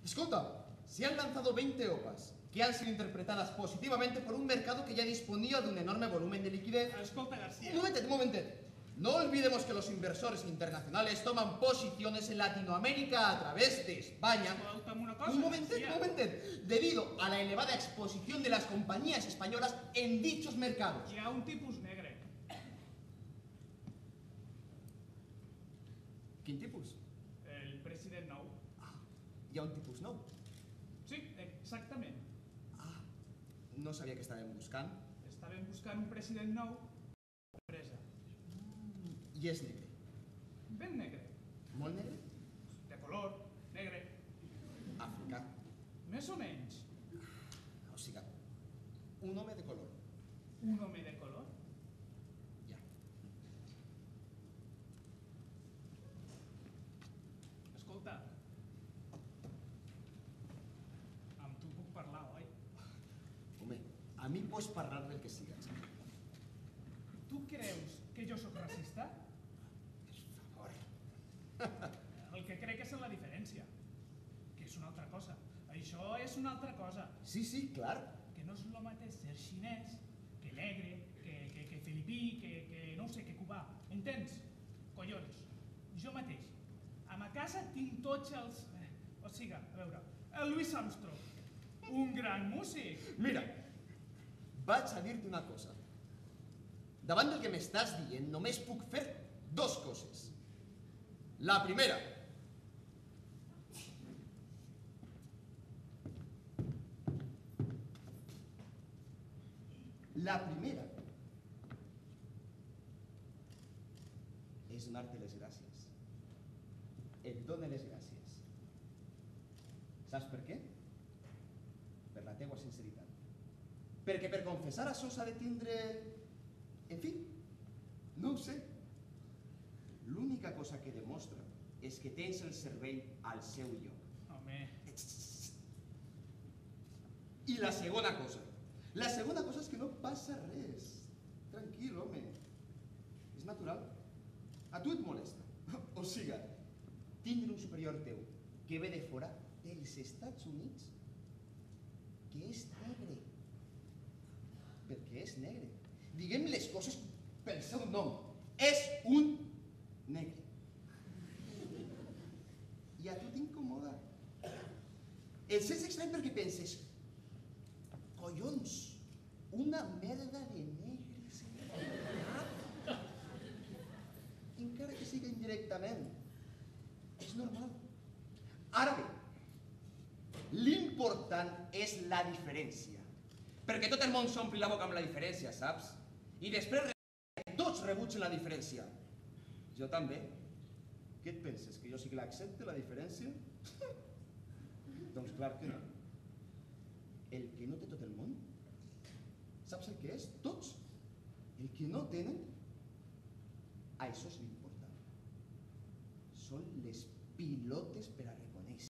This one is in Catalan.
Escolta, se han lanzado 20 OPAs que han sido interpretadas positivamente por un mercado que ya disponía de un enorme volumen de liquidez. Escolta, García. Un momentet. No olvidemos que los inversores internacionales toman posiciones en Latinoamérica a través de España. Un momentet. Debido a la elevada exposición de las compañías españolas en dichos mercados. Hi ha un tipus negre. Quin tipus? El president nou. Ah, hi ha un tipus nou. Sí, exactament. Ah, no sabia que estàvem buscant. Estàvem buscant un president nou. Empresa. I és negre. Ben negre. Molt negre? De color, negre. Africà. Més o menys. O sigui, un home de color. Un home de color? Ja. Escolta, amb tu puc parlar, oi? Home, a mi pots parlar del que sigues. Tu creus que jo sóc racista? Per favor. El que crec és en la diferència, que és una altra cosa. Això és una altra cosa. Sí, clar. Que no és el mateix ser xinès, que negre, que filipí, que no ho sé, que cubà. Entens? Collons, jo mateix. A ma casa tinc tots els... O sigui, a veure, el Louis Armstrong, un gran músic. Mira, vaig a dir-te una cosa. Davant del que m'estàs dient, només puc fer dos coses. La primera, és donar-te les gràcies. Et dono les gràcies. Saps per què? Per la teua sinceritat. Perquè per confessar això s'ha de tindre... En fi, no ho sé. L'única cosa que demostra és que tens el cervell al seu lloc. Home... I la segona cosa és que no passa res. Tranquil, home. És natural. A tu et molesta. O sigui, tindre un superior teu que ve de fora dels Estats Units que és negre. Perquè és negre. Diguem les coses pel seu nom. És un negre. I a tu t'incomoda. El sents estrany perquè penses, collons, una merda de negres. Encara que sigui indirectament. És normal. Ara bé, l'important és la diferència. Perquè tot el món s'ompli la boca amb la diferència, saps? I després tots rebutgen la diferència. Jo també. Què et penses, que jo sí que l'accepte, la diferència? Doncs clar que no. El que no té tot el món, saps el que és? Tots. El que no tenen, això és l'important. Són les pilotes per a